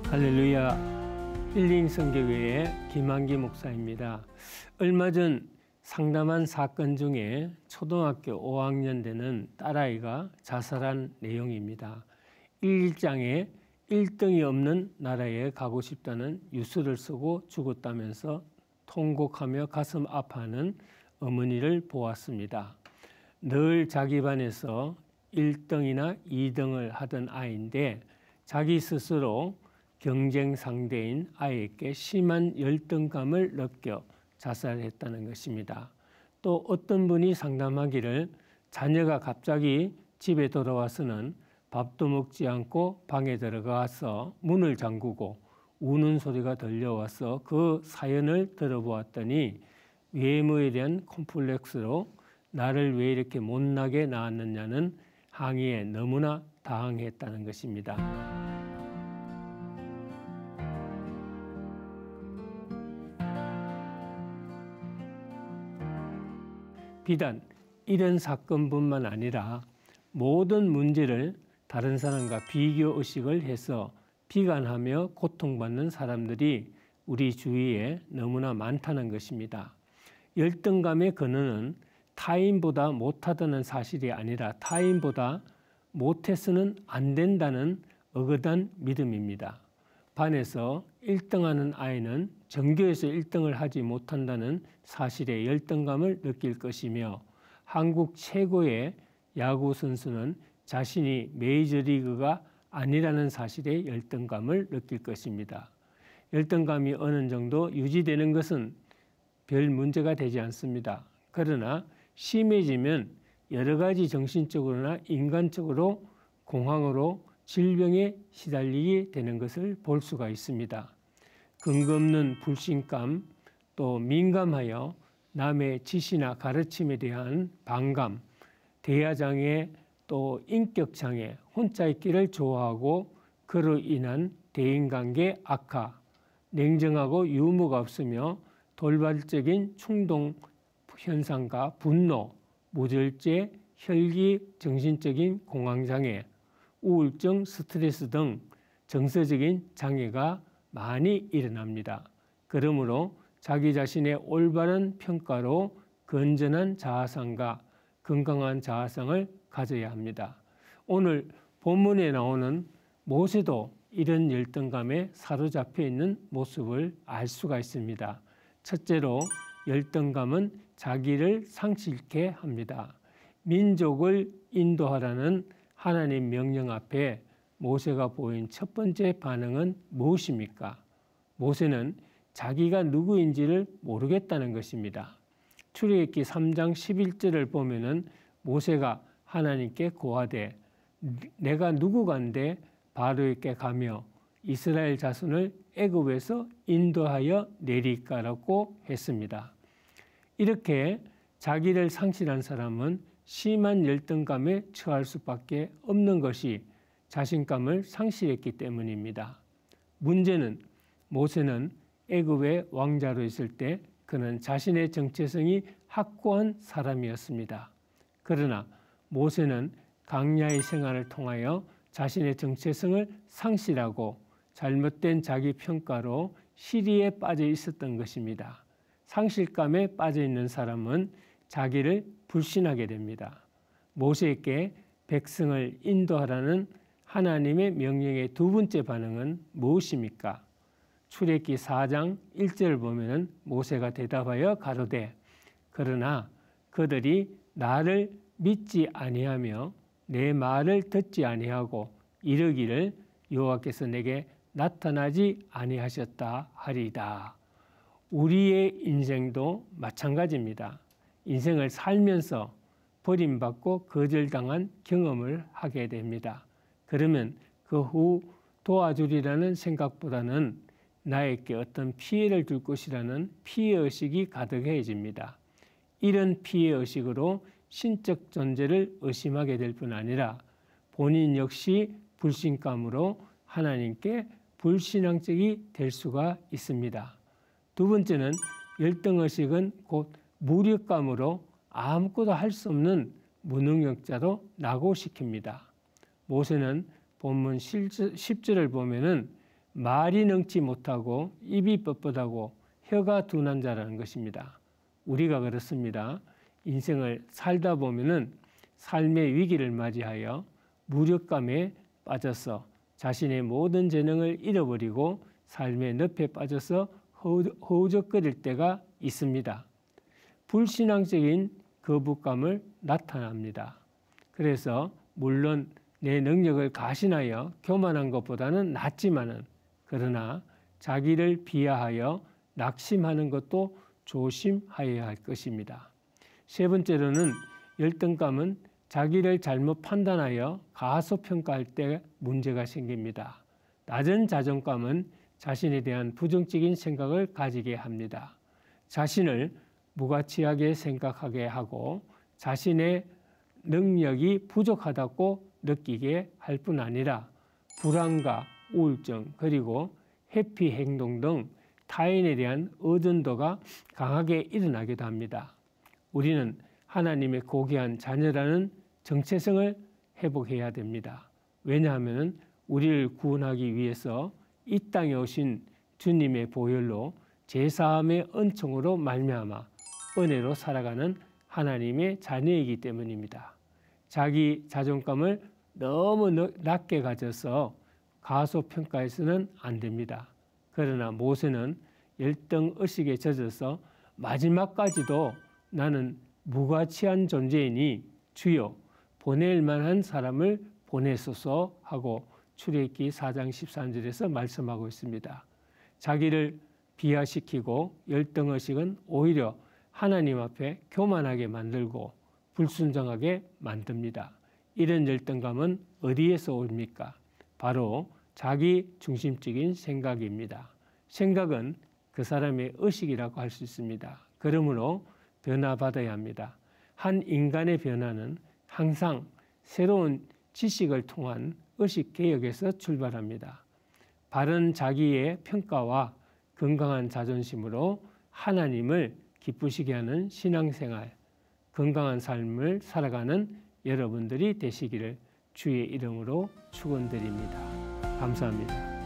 할렐루야, 힐링 선교회의 김한기 목사입니다. 얼마 전 상담한 사건 중에 초등학교 5학년 되는 딸아이가 자살한 내용입니다. 1장에 1등이 없는 나라에 가고 싶다는 유서를 쓰고 죽었다면서 통곡하며 가슴 아파하는 어머니를 보았습니다. 늘 자기 반에서 1등이나 2등을 하던 아이인데 자기 스스로 경쟁 상대인 아이에게 심한 열등감을 느껴 자살했다는 것입니다. 또 어떤 분이 상담하기를 자녀가 갑자기 집에 돌아와서는 밥도 먹지 않고 방에 들어가서 문을 잠그고 우는 소리가 들려와서 그 사연을 들어보았더니 외모에 대한 콤플렉스로 나를 왜 이렇게 못나게 낳았느냐는 항의에 너무나 당황했다는 것입니다. 비단 이런 사건뿐만 아니라 모든 문제를 다른 사람과 비교의식을 해서 비관하며 고통받는 사람들이 우리 주위에 너무나 많다는 것입니다. 열등감의 근원은 타인보다 못하다는 사실이 아니라 타인보다 못해서는 안 된다는 어긋난 믿음입니다. 반에서 1등하는 아이는 전교에서 1등을 하지 못한다는 사실에 열등감을 느낄 것이며 한국 최고의 야구 선수는 자신이 메이저리그가 아니라는 사실에 열등감을 느낄 것입니다. 열등감이 어느 정도 유지되는 것은 별 문제가 되지 않습니다. 그러나 심해지면 여러 가지 정신적으로나 인간적으로 공황으로 질병에 시달리게 되는 것을 볼 수가 있습니다. 근거 없는 불신감, 또 민감하여 남의 지시나 가르침에 대한 반감, 대화장애, 또 인격장애, 혼자 있기를 좋아하고 그로 인한 대인관계 악화, 냉정하고 유머가 없으며 돌발적인 충동 현상과 분노, 무절제, 혈기, 정신적인 공황장애, 우울증, 스트레스 등 정서적인 장애가 많이 일어납니다. 그러므로 자기 자신의 올바른 평가로 건전한 자아상과 건강한 자아상을 가져야 합니다. 오늘 본문에 나오는 모세도 이런 열등감에 사로잡혀 있는 모습을 알 수가 있습니다. 첫째로 열등감은 자기를 상실케 합니다. 민족을 인도하라는 하나님 명령 앞에 모세가 보인 첫 번째 반응은 무엇입니까? 모세는 자기가 누구인지를 모르겠다는 것입니다. 출애굽기 3장 11절을 보면은 모세가 하나님께 고하되 내가 누구간데 바로에게 가며 이스라엘 자손을 애굽에서 인도하여 내리까라고 했습니다. 이렇게 자기를 상실한 사람은 심한 열등감에 처할 수밖에 없는 것이 자신감을 상실했기 때문입니다. 문제는 모세는 애굽의 왕자로 있을 때 그는 자신의 정체성이 확고한 사람이었습니다. 그러나 모세는 광야의 생활을 통하여 자신의 정체성을 상실하고 잘못된 자기 평가로 시리에 빠져 있었던 것입니다. 상실감에 빠져 있는 사람은 자기를 불신하게 됩니다. 모세에게 백성을 인도하라는 하나님의 명령의 두 번째 반응은 무엇입니까? 출애굽기 4장 1절을 보면 모세가 대답하여 가로되 그러나 그들이 나를 믿지 아니하며 내 말을 듣지 아니하고 이르기를 여호와께서 내게 나타나지 아니하셨다 하리이다. 우리의 인생도 마찬가지입니다. 인생을 살면서 버림받고 거절당한 경험을 하게 됩니다. 그러면 그 후 도와주리라는 생각보다는 나에게 어떤 피해를 줄 것이라는 피해의식이 가득해집니다. 이런 피해의식으로 신적 존재를 의심하게 될 뿐 아니라 본인 역시 불신감으로 하나님께 불신앙적이 될 수가 있습니다. 두 번째는 열등의식은 곧 무력감으로 아무것도 할 수 없는 무능력자로 낙오시킵니다. 모세는 본문 10절을 보면은 말이 능치 못하고 입이 뻣뻣하고 혀가 둔한 자라는 것입니다. 우리가 그렇습니다. 인생을 살다 보면은 삶의 위기를 맞이하여 무력감에 빠져서 자신의 모든 재능을 잃어버리고 삶의 늪에 빠져서 허우적거릴 때가 있습니다. 불신앙적인 거부감을 나타납니다. 그래서 물론 내 능력을 가신하여 교만한 것보다는 낫지만은 그러나 자기를 비하하여 낙심하는 것도 조심하여야 할 것입니다. 세 번째로는 열등감은 자기를 잘못 판단하여 가소평가할 때 문제가 생깁니다. 낮은 자존감은 자신에 대한 부정적인 생각을 가지게 합니다. 자신을 무가치하게 생각하게 하고 자신의 능력이 부족하다고 느끼게 할 뿐 아니라 불안과 우울증 그리고 회피 행동 등 타인에 대한 의존도가 강하게 일어나기도 합니다. 우리는 하나님의 고귀한 자녀라는 정체성을 회복해야 됩니다. 왜냐하면 우리를 구원하기 위해서 이 땅에 오신 주님의 보혈로 제사함의 은총으로 말미암아 은혜로 살아가는 하나님의 자녀이기 때문입니다. 자기 자존감을 너무 낮게 가져서 가소평가해서는 안 됩니다. 그러나 모세는 열등의식에 젖어서 마지막까지도 나는 무가치한 존재이니 주여 보낼 만한 사람을 보내소서 하고 출애굽기 4장 13절에서 말씀하고 있습니다. 자기를 비하시키고 열등의식은 오히려 하나님 앞에 교만하게 만들고 불순종하게 만듭니다. 이런 열등감은 어디에서 옵니까? 바로 자기 중심적인 생각입니다. 생각은 그 사람의 의식이라고 할 수 있습니다. 그러므로 변화받아야 합니다. 한 인간의 변화는 항상 새로운 지식을 통한 의식개혁에서 출발합니다. 바른 자기의 평가와 건강한 자존심으로 하나님을 기쁘시게 하는 신앙생활, 건강한 삶을 살아가는 여러분들이 되시기를 주의 이름으로 축원드립니다. 감사합니다.